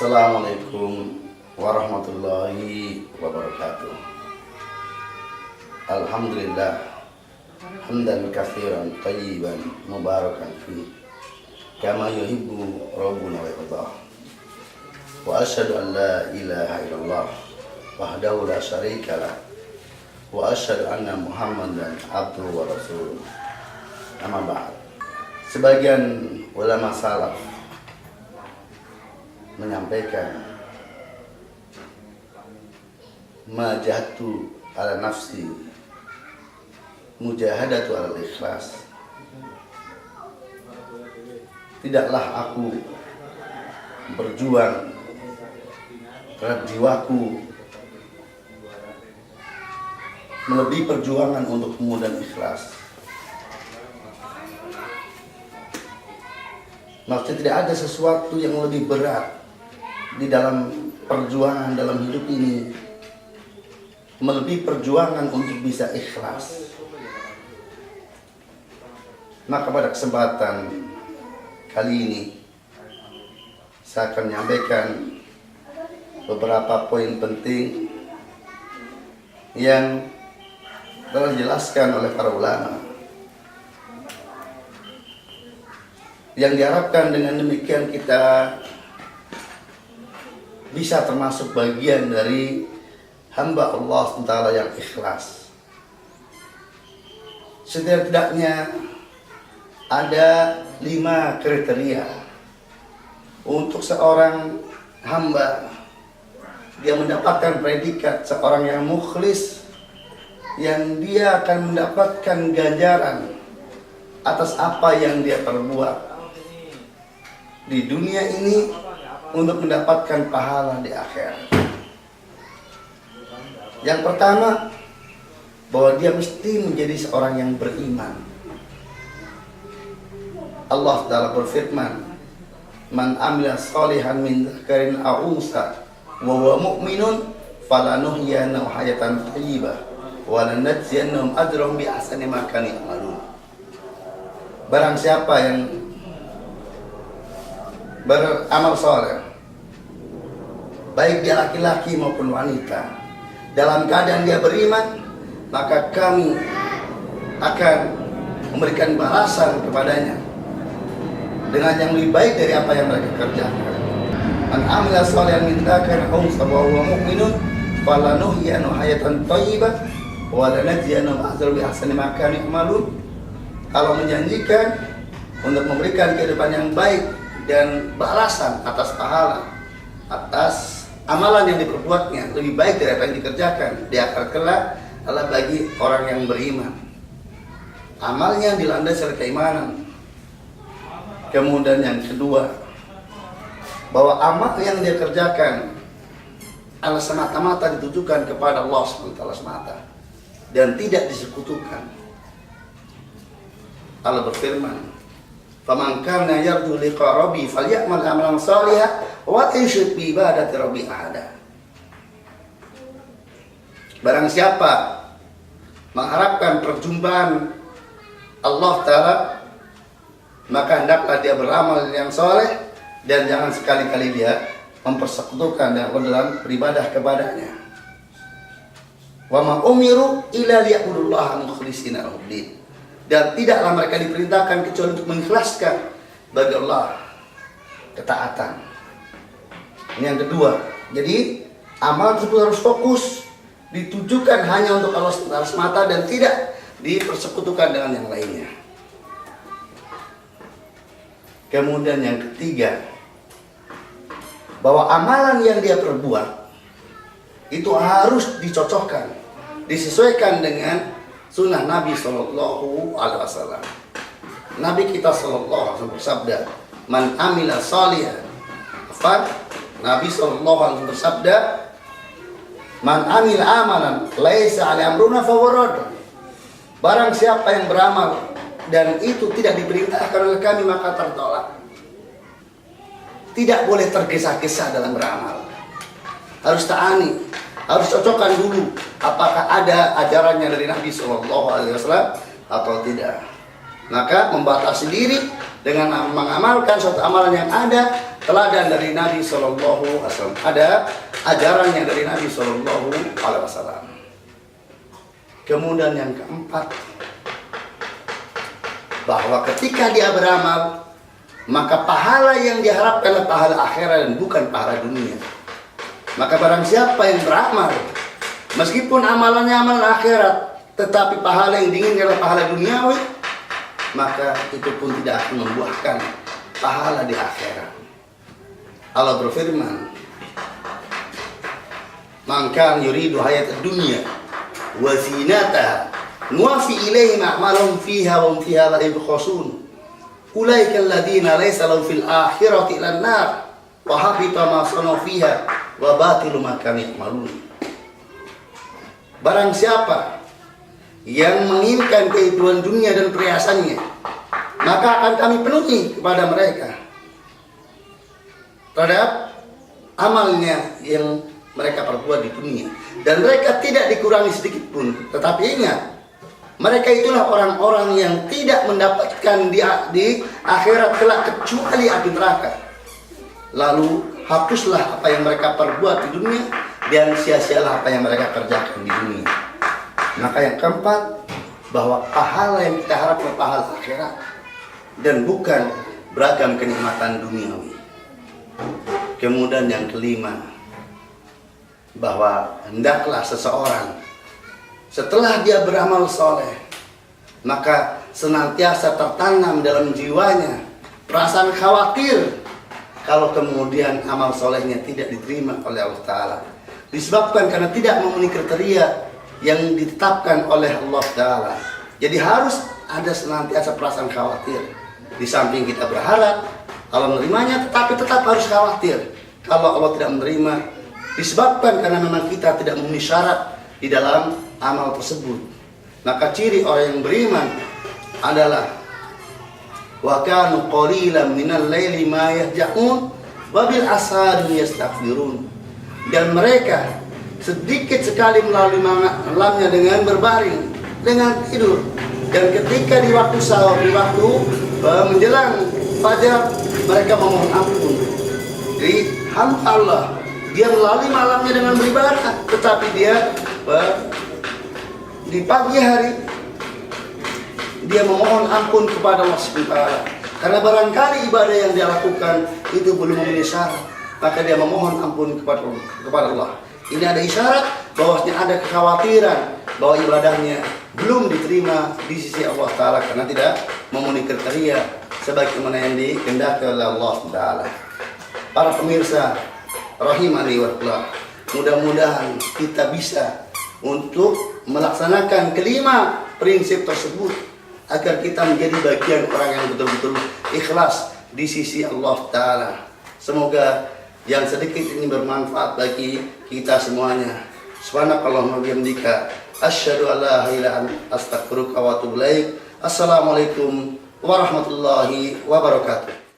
Assalamualaikum warahmatullahi wabarakatuh. Alhamdulillah hamdan katsiran thayyiban mubarakan fi kama yuhibbu rabbuna wa yardah. Wa asyhadu an la ilaha illallah wahdahu la syarika lah wa asyhadu anna Muhammadan abduhu wa rasuluh. Amma ba'd. Sebagian ulama salaf menyampaikan majahatu ala nafsi mujahadatu ala ikhlas. Tidaklah aku berjuang terhadap jiwaku melebihi perjuangan untuk kemudian ikhlas. Maksudnya tidak ada sesuatu yang lebih berat di dalam perjuangan dalam hidup ini melebihi perjuangan untuk bisa ikhlas. Maka pada kesempatan kali ini saya akan menyampaikan beberapa poin penting yang telah dijelaskan oleh para ulama, yang diharapkan dengan demikian kita bisa termasuk bagian dari hamba Allah SWT yang ikhlas. Setidak-tidaknya ada 5 kriteria untuk seorang hamba dia mendapatkan predikat seorang yang mukhlis, yang dia akan mendapatkan ganjaran atas apa yang dia perbuat di dunia ini untuk mendapatkan pahala di akhirat. Yang pertama, bahwa dia mesti menjadi seorang yang beriman. Allah Ta'ala berfirman, "Man amila sholihan min dzakarin aw unsa wa huwa mu'minun falanuhyiyannahu hayatan thayyibah wa lanajziyannahum ajrahum bi ahsani ma kanu ya'malun." Barang siapa yang beramal saleh, baik dia laki-laki maupun wanita, dalam keadaan dia beriman, maka kami akan memberikan balasan kepadanya dengan yang lebih baik dari apa yang mereka kerjakan. Man amila sholihan min dzakarin aw unsa wa huwa mu'minun falanuhyiyannahu hayatan thayyibah wa lanajziyannahum ajrahum bi ahsani ma kanu ya'malun. Allah menjanjikan untuk memberikan kehidupan yang baik dan balasan atas pahala atas amalan yang diperbuatnya lebih baik dari apa yang dikerjakan di akhirat kelak adalah bagi orang yang beriman. Amalnya dilandasi oleh keimanan. Kemudian yang kedua, bahwa amal yang dia kerjakan adalah semata-mata ditujukan kepada Allah SWT semata dan tidak disekutukan. Allah berfirman, "Faman kana yarju liqa rabbi falyamal amalan shalihan wa yusyrik bi ibadati rabbi ahada." Barang siapa mengharapkan perjumpaan Allah Ta'ala, maka hendaklah dia beramal yang soleh dan jangan sekali-kali dia mempersekutukan dalam beribadah kepadanya. Wa ma umiru illa liya'budullaha mukhlishina lahu-d-din. Dan tidaklah mereka diperintahkan kecuali untuk mengikhlaskan bagi Allah ketaatan. Ini yang kedua. Jadi amal tersebut harus fokus, ditujukan hanya untuk Allah semata dan tidak dipersekutukan dengan yang lainnya. Kemudian yang ketiga, bahwa amalan yang dia perbuat itu harus dicocokkan, disesuaikan dengan sunnah Nabi Sallallahu Alaihi Wasallam. Nabi kita Sallallahu Alaihi Wasallam bersabda, "Man amila sholihan." Nabi Sallallahu Alaihi Wasallam bersabda, "Man amila amalan laisa alaihi amruna fahuwa radd." Barang siapa yang beramal dan itu tidak diperintahkan oleh kami maka tertolak. Tidak boleh tergesa-gesa dalam beramal. Harus ta'ani, harus cocokkan dulu apakah ada ajarannya dari Nabi SAW atau tidak. Maka membatasi diri dengan mengamalkan suatu amalan yang ada teladan dari Nabi Shallallahu Alaihi Wasallam. Ada ajarannya dari Nabi Shallallahu Alaihi Wasallam. Kemudian yang keempat, bahwa ketika dia beramal, maka pahala yang diharapkan adalah pahala akhirat dan bukan pahala dunia. Maka barang siapa yang beramal, meskipun amalannya amalan akhirat, tetapi pahala yang diinginkan adalah pahala duniawi, maka itu pun tidak akan membuahkan pahala di akhirat. Allah berfirman, "Man kana yuridu hayatad dunya wa zinataha nuwaffi ilaihim a'malahum fiha wa hum fiha la yubkhasun. Ulaika alladziina laysa lahum fil akhirati illa an-nar wa habita ma sana'u fiha wa batilu ma kanu ya'malun." Barang siapa yang menginginkan kehidupan dunia dan perhiasannya, maka akan kami penuhi kepada mereka terhadap amalnya yang mereka perbuat di dunia, dan mereka tidak dikurangi sedikit pun. Tetapi ingat, mereka itulah orang-orang yang tidak mendapatkan di akhirat kelak kecuali api neraka. Lalu hapuslah apa yang mereka perbuat di dunia, dan sia-sialah apa yang mereka kerjakan di dunia. Maka yang keempat, bahwa pahala yang kita harapkan pahala akhirat dan bukan beragam kenikmatan duniawi. Kemudian yang kelima, bahwa hendaklah seseorang setelah dia beramal soleh, maka senantiasa tertanam dalam jiwanya perasaan khawatir kalau kemudian amal solehnya tidak diterima oleh Allah Ta'ala, disebabkan karena tidak memenuhi kriteria yang ditetapkan oleh Allah Ta'ala. Jadi harus ada senantiasa perasaan khawatir. Di samping kita berharap Allah menerimanya, tetapi tetap harus khawatir kalau Allah tidak menerima, disebabkan karena memang kita tidak memenuhi syarat di dalam amal tersebut. Maka ciri orang yang beriman adalah wa kanu qalilan minal laili ma yahja'un wa bil ashari yastaghfirun. Dan mereka sedikit sekali melalui malamnya dengan berbaring, dengan tidur. Dan ketika di waktu sahur, di waktu menjelang fajar, mereka memohon ampun. Jadi hamba Allah, dia melalui malamnya dengan beribadah, tetapi dia di pagi hari dia memohon ampun kepada Allah SWT. Karena barangkali ibadah yang dia lakukan itu belum memenuhi syarat, maka dia memohon ampun kepada Allah. Ini ada isyarat bahwasanya ada kekhawatiran bahwa ibadahnya belum diterima di sisi Allah Ta'ala karena tidak memenuhi kriteria sebagaimana yang dikehendaki oleh Allah Ta'ala. Para pemirsa rahimani wa rahmatullah, mudah-mudahan kita bisa untuk melaksanakan kelima prinsip tersebut agar kita menjadi bagian orang yang betul-betul ikhlas di sisi Allah Ta'ala. Semoga yang sedikit ini bermanfaat bagi kita semuanya. Subhanakallahumma wa bihamdika asyhadu an la ilaha illa anta astaghfiruka wa atubu ilaik. Assalamualaikum warahmatullahi wabarakatuh.